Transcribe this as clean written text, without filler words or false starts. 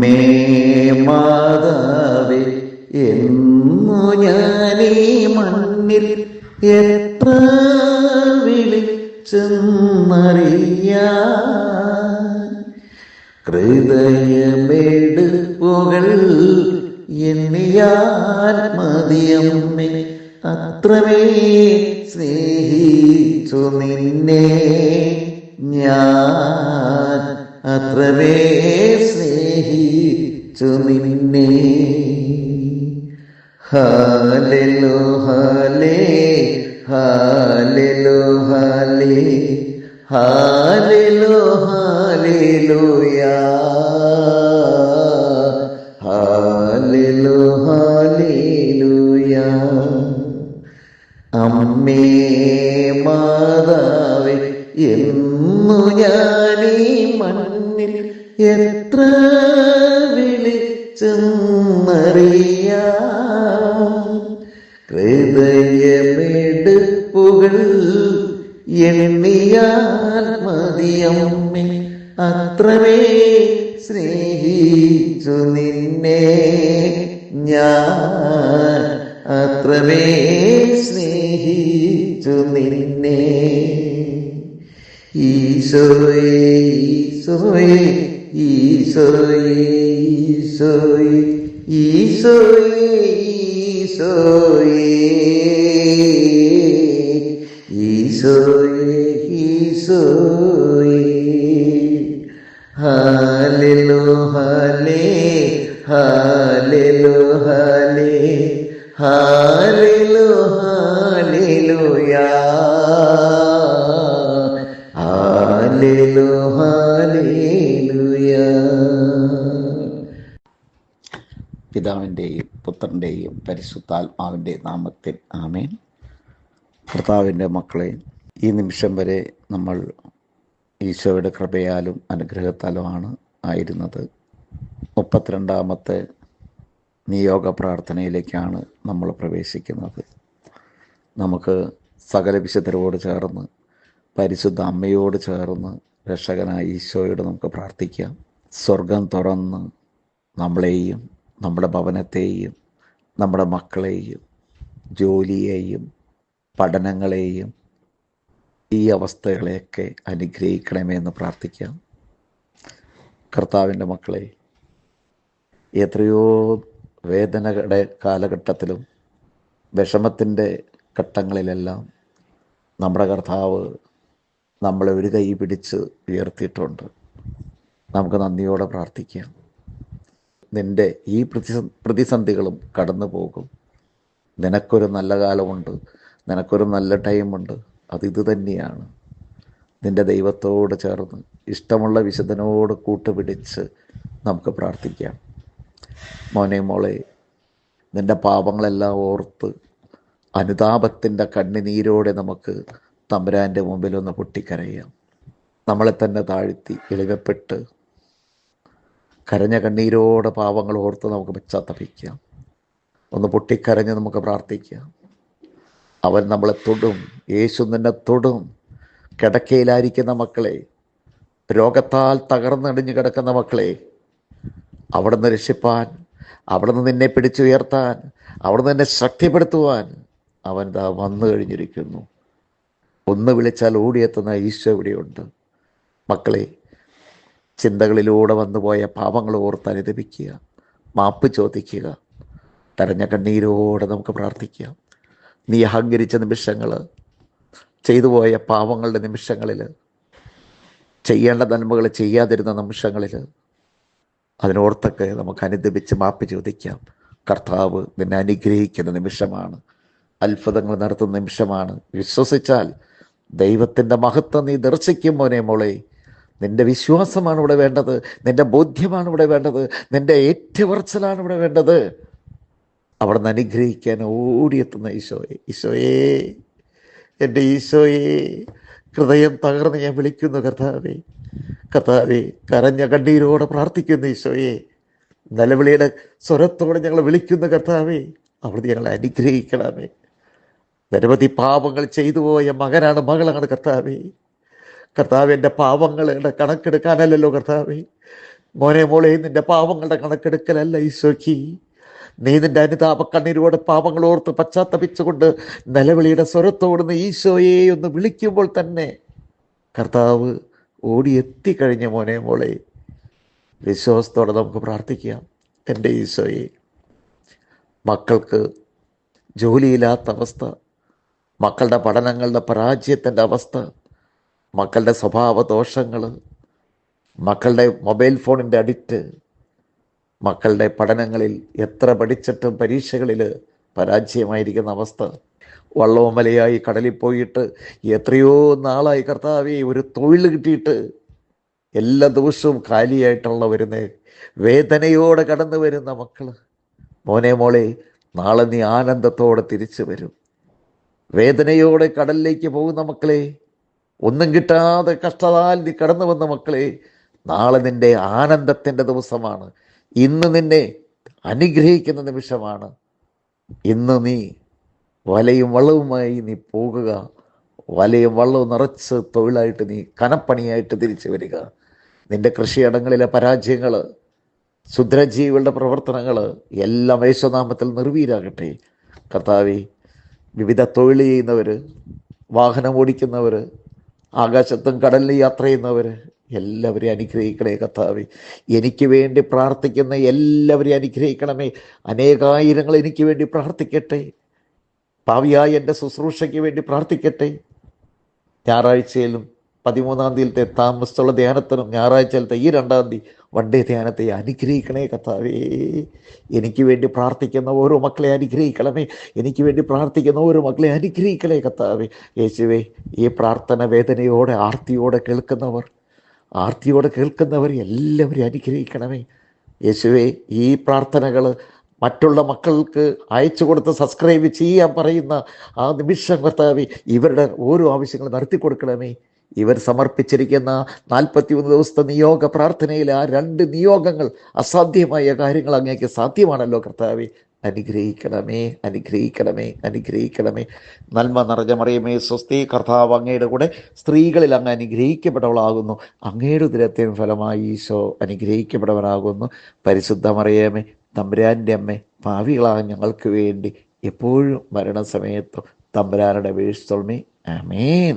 അമ്മേ മാതാവേ, എന്നു ഞാനീ മണ്ണിൽ എത്ര വിളിച്ചെന്നറിയാൻ. ഹൃദയമെടുപ്പുകൾ എണ്ണിയാൽ മതിയമ്മേ, അത്രമേ സ്നേഹിച്ചു നിന്നെ ഞാൻ, അത്രമേ സ്നേഹിച്ചു നിന്നെ. ഹാലേലു ഹാലേ, ഹാലേലു ഹാലേ, ഹാലേലു ഹാലേലൂയാ, ഹാലേലു ഹാലേലൂയാ. അമ്മേ മാതാവേ, എന്നു ഞാനീ മണ്ണിൽ എത്ര വിളിച്ചെന്നറിയാൻ. ഹൃദയമെടുപ്പുകൾ എണ്ണിയാൽ മതിയമ്മേ, അത്രമേ സ്നേഹിച്ചു നിന്നെ ഞാൻ, അത്രമേ സ്നേഹിച്ചു നിന്നെ. ഈശോയേ ഈശോയേ ഈശോയേ ഈശോയേ ഈശോയേ ഈശോയേ ഈശോയേ. ഹാലേലു ഹാലേ, ഹാലേലു ഹാലേ, ഹാലേലു ഹാലേലൂയാ, ഹാലേലു ഹാലേലൂയാ. പിതാവിൻ്റെയും പുത്രൻ്റെയും പരിശുദ്ധാത്മാവിൻ്റെ നാമത്തിൽ ആമേൻ. കർത്താവിൻ്റെ മക്കളെ, ഈ നിമിഷം വരെ നമ്മൾ ഈശോയുടെ കൃപയാലും അനുഗ്രഹത്താലുമാണ് ആയിരുന്നത്. 32ാമത്തെ നിയോഗ പ്രാർത്ഥനയിലേക്കാണ് നമ്മൾ പ്രവേശിക്കുന്നത്. നമുക്ക് സകല വിശുദ്ധരോട് ചേർന്ന്, പരിശുദ്ധ അമ്മയോട് ചേർന്ന് രക്ഷകനായ ഈശോയോട് നമുക്ക് പ്രാർത്ഥിക്കാം. സ്വർഗം തുറന്ന് നമ്മളെയും നമ്മുടെ ഭവനത്തെയും നമ്മുടെ മക്കളെയും ജോലിയെയും പഠനങ്ങളെയും ഈ അവസ്ഥകളെയൊക്കെ അനുഗ്രഹിക്കണമെന്ന് പ്രാർത്ഥിക്കാം. കർത്താവിൻ്റെ മക്കളെ, എത്രയോ വേദനകളുടെ കാലഘട്ടത്തിലും വിഷമത്തിൻ്റെ ഘട്ടങ്ങളിലെല്ലാം നമ്മുടെ കർത്താവ് നമ്മളെ ഒരു കൈ പിടിച്ച് ഉയർത്തിയിട്ടുണ്ട്. നമുക്ക് നന്ദിയോടെ പ്രാർത്ഥിക്കാം. നിൻ്റെ ഈ പ്രതിസന്ധികളും കടന്നു പോകും. നിനക്കൊരു നല്ല കാലമുണ്ട്, നിനക്കൊരു നല്ല ടൈമുണ്ട്. ഇത് തന്നെയാണ്. നിൻ്റെ ദൈവത്തോട് ചേർന്ന് ഇഷ്ടമുള്ള വിശുദ്ധനോട് കൂട്ടുപിടിച്ച് നമുക്ക് പ്രാർത്ഥിക്കാം. മോനെ മോളെ, നിൻ്റെ പാപങ്ങളെല്ലാം ഓർത്ത് അനുതാപത്തിൻ്റെ കണ്ണുനീരോടെ നമുക്ക് തമ്പുരാൻ്റെ മുമ്പിലൊന്ന് പൊട്ടിക്കരയാം. നമ്മളെ തന്നെ താഴ്ത്തി എളിമപ്പെട്ട് കരഞ്ഞ കണ്ണീരോടെ പാവങ്ങൾ ഓർത്ത് നമുക്ക് പശ്ചാത്തപിക്കാം. ഒന്ന് പൊട്ടിക്കരഞ്ഞ് നമുക്ക് പ്രാർത്ഥിക്കാം. അവൻ നമ്മളെ തൊടും, യേശു നിന്നെ തൊടും. കിടക്കയിലായിരിക്കുന്ന മക്കളെ, രോഗത്താൽ തകർന്നടിഞ്ഞു കിടക്കുന്ന മക്കളെ, അവിടുന്ന് രക്ഷിപ്പാൻ, അവിടുന്ന് നിന്നെ പിടിച്ചുയർത്താൻ, അവിടുന്ന് നിന്നെ ശക്തിപ്പെടുത്തുവാൻ അവൻ ദാ വന്നു കഴിഞ്ഞിരിക്കുന്നു. ഒന്ന് വിളിച്ചാൽ ഓടിയെത്തുന്ന ഈശോ ഇവിടെയുണ്ട്. മക്കളെ, ചിന്തകളിലൂടെ വന്നുപോയ പാപങ്ങൾ ഓർത്ത് അനുദപിക്കുക, മാപ്പ് ചോദിക്കുക. കരഞ്ഞ കണ്ണീരോടെ നമുക്ക് പ്രാർത്ഥിക്കാം. നീ അഹങ്കരിച്ച നിമിഷങ്ങൾ, ചെയ്തു പോയ പാവങ്ങളുടെ നിമിഷങ്ങളിൽ, ചെയ്യേണ്ട നന്മകൾ ചെയ്യാതിരുന്ന നിമിഷങ്ങളിൽ, അതിനോർത്തൊക്കെ നമുക്ക് അനുദപിച്ച് മാപ്പ് ചോദിക്കാം. കർത്താവ് നിന്നെ അനുഗ്രഹിക്കുന്ന നിമിഷമാണ്, അത്ഭുതങ്ങൾ നടത്തുന്ന നിമിഷമാണ്. വിശ്വസിച്ചാൽ ദൈവത്തിൻ്റെ മഹത്വം നീ ദർശിക്കും. മോനെ മോളെ, നിൻ്റെ വിശ്വാസമാണ് ഇവിടെ വേണ്ടത്, നിൻ്റെ ബോധ്യമാണ് ഇവിടെ വേണ്ടത്, നിൻ്റെ ഏറ്റുപറച്ചിലാണ് ഇവിടെ വേണ്ടത്. അവിടെ നിന്ന് അനുഗ്രഹിക്കാൻ ഓടിയെത്തുന്ന ഈശോയെ, ഈശോയേ, എൻ്റെ ഈശോയെ, ഹൃദയം തകർന്ന് ഞാൻ വിളിക്കുന്നു. കർത്താവേ, കർത്താവേ, കരഞ്ഞ കണ്ണീരോടെ പ്രാർത്ഥിക്കുന്നു. ഈശോയെ, നിലവിളിയുടെ സ്വരത്തോടെ ഞങ്ങൾ വിളിക്കുന്നു. കർത്താവേ, അവിടുന്ന് ഞങ്ങളെ അനുഗ്രഹിക്കണമേ. നിരവധി പാപങ്ങൾ ചെയ്തു പോയ മകനാണ്, മകളാണ്. കർത്താവേ, കർത്താവ്, എൻ്റെ പാപങ്ങളുടെ കണക്കെടുക്കാനല്ലല്ലോ കർത്താവേ, മോനെ മോളെ, നിന്റെ പാവങ്ങളുടെ കണക്കെടുക്കലല്ല ഈശോയ്ക്ക്. നീ നിന്റെ അനുതാപ കണ്ണീരോടെ പാപങ്ങൾ ഓർത്ത് പശ്ചാത്തപിച്ചുകൊണ്ട് നിലവിളിയുടെ സ്വരത്തോടുന്ന് ഈശോയെ ഒന്ന് വിളിക്കുമ്പോൾ തന്നെ കർത്താവ് ഓടിയെത്തിക്കഴിഞ്ഞ മോനെ മോളെ, വിശ്വാസത്തോടെ നമുക്ക് പ്രാർത്ഥിക്കാം. എൻ്റെ ഈശോയെ, മക്കൾക്ക് ജോലിയില്ലാത്ത അവസ്ഥ, മക്കളുടെ പഠനങ്ങളുടെ പരാജയത്തിൻ്റെ അവസ്ഥ, മക്കളുടെ സ്വഭാവ ദോഷങ്ങൾ, മക്കളുടെ മൊബൈൽ ഫോണിൻ്റെ അഡിക്റ്റ്, മക്കളുടെ പഠനങ്ങളിൽ എത്ര പഠിച്ചിട്ടും പരീക്ഷകളിൽ പരാജയമായിരിക്കുന്ന അവസ്ഥ, വള്ളവും മലയായി കടലിൽ പോയിട്ട് എത്രയോ നാളായി കർത്താവേ, ഒരു തൊഴിൽ കിട്ടിയിട്ട് എല്ലാ ദിവസവും കാലിയായിട്ടുള്ള വരുന്ന വേദനയോടെ കടന്നു വരുന്ന മക്കൾ, മോനെ മോളെ, നാളെ നീ ആനന്ദത്തോടെ തിരിച്ചു വരും. വേദനയോടെ കടലിലേക്ക് പോകുന്ന മക്കളെ, ഒന്നും കിട്ടാതെ കഷ്ടതാൽ നീ കടന്നു വന്ന മക്കളെ, നാളെ നിന്റെ ആനന്ദത്തിൻ്റെ ദിവസമാണ്. ഇന്ന് നിന്നെ അനുഗ്രഹിക്കുന്ന നിമിഷമാണ്. ഇന്ന് നീ വലയും വള്ളവുമായി നീ പോകുക. വലയും വള്ളവും നിറച്ച് തൊഴിലായിട്ട് നീ കനപ്പണിയായിട്ട് തിരിച്ചു വരിക. നിന്റെ കൃഷിയിടങ്ങളിലെ പരാജയങ്ങൾ, ക്ഷുദ്രജീവികളുടെ പ്രവർത്തനങ്ങൾ എല്ലാം യേശുനാമത്തിൽ നിർവീരാകട്ടെ. കർത്താവേ, വിവിധ തൊഴിൽ ചെയ്യുന്നവർ, വാഹനം ഓടിക്കുന്നവർ, ആകാശത്തും കടലിൽ യാത്ര ചെയ്യുന്നവർ എല്ലാവരെയും അനുഗ്രഹിക്കണേ കർത്താവേ. എനിക്ക് വേണ്ടി പ്രാർത്ഥിക്കുന്ന എല്ലാവരെയും അനുഗ്രഹിക്കണമേ. അനേകായിരങ്ങൾ എനിക്ക് വേണ്ടി പ്രാർത്ഥിക്കട്ടെ. ഭാവിയായ എൻ്റെ ശുശ്രൂഷയ്ക്ക് വേണ്ടി പ്രാർത്ഥിക്കട്ടെ. ഞായറാഴ്ചയിലും 13-ാം തീയതിയിലത്തെ താമസമുള്ള ധ്യാനത്തിനും ഞായറാഴ്ചയിലത്തെ ഈ 2-ാം തീയതി വൺ ഡേ ധ്യാനത്തെ അനുഗ്രഹിക്കണേ കർത്താവേ. എനിക്ക് വേണ്ടി പ്രാർത്ഥിക്കുന്ന ഓരോ മക്കളെ അനുഗ്രഹിക്കണമേ. എനിക്ക് വേണ്ടി പ്രാർത്ഥിക്കുന്ന ഓരോ മക്കളെ അനുഗ്രഹിക്കണേ കർത്താവേ. യേശുവേ, ഈ പ്രാർത്ഥന വേദനയോടെ ആർത്തിയോടെ കേൾക്കുന്നവർ എല്ലാവരെയും അനുഗ്രഹിക്കണമേ. യേശുവേ, ഈ പ്രാർത്ഥനകൾ മറ്റുള്ള മക്കൾക്ക് അയച്ചു കൊടുത്ത് സബ്സ്ക്രൈബ് ചെയ്യാൻ പറയുന്ന ആ നിമിഷം കർത്താവേ, ഇവരുടെ ഓരോ ആവശ്യങ്ങളും നടത്തി കൊടുക്കണമേ. ഇവർ സമർപ്പിച്ചിരിക്കുന്ന 41 ദിവസത്തെ നിയോഗ പ്രാർത്ഥനയിൽ ആ 2 നിയോഗങ്ങൾ, അസാധ്യമായ കാര്യങ്ങൾ അങ്ങേക്ക് സാധ്യമാണല്ലോ കർത്താവേ. അനുഗ്രഹിക്കണമേ, അനുഗ്രഹിക്കണമേ, അനുഗ്രഹിക്കണമേ. നന്മ നിറഞ്ഞ മറിയമേ സ്വസ്തി, കർത്താവ് അങ്ങയുടെ കൂടെ സ്ത്രീകളിൽ അങ്ങ് അനുഗ്രഹിക്കപ്പെട്ടവളാകുന്നു. അങ്ങയുടെ ഉദരത്തിൻ ഫലമായി ഈശോ അനുഗ്രഹിക്കപ്പെട്ടവനാകുന്നു. പരിശുദ്ധ മറിയമേ, തമ്പുരാൻ്റെ അമ്മേ, പാപികളായ ഞങ്ങൾക്ക് വേണ്ടി എപ്പോഴും മരണസമയത്തും തമ്പുരാനുടെ അപേക്ഷിച്ചുകൊള്ളണമേ. ആമേൻ.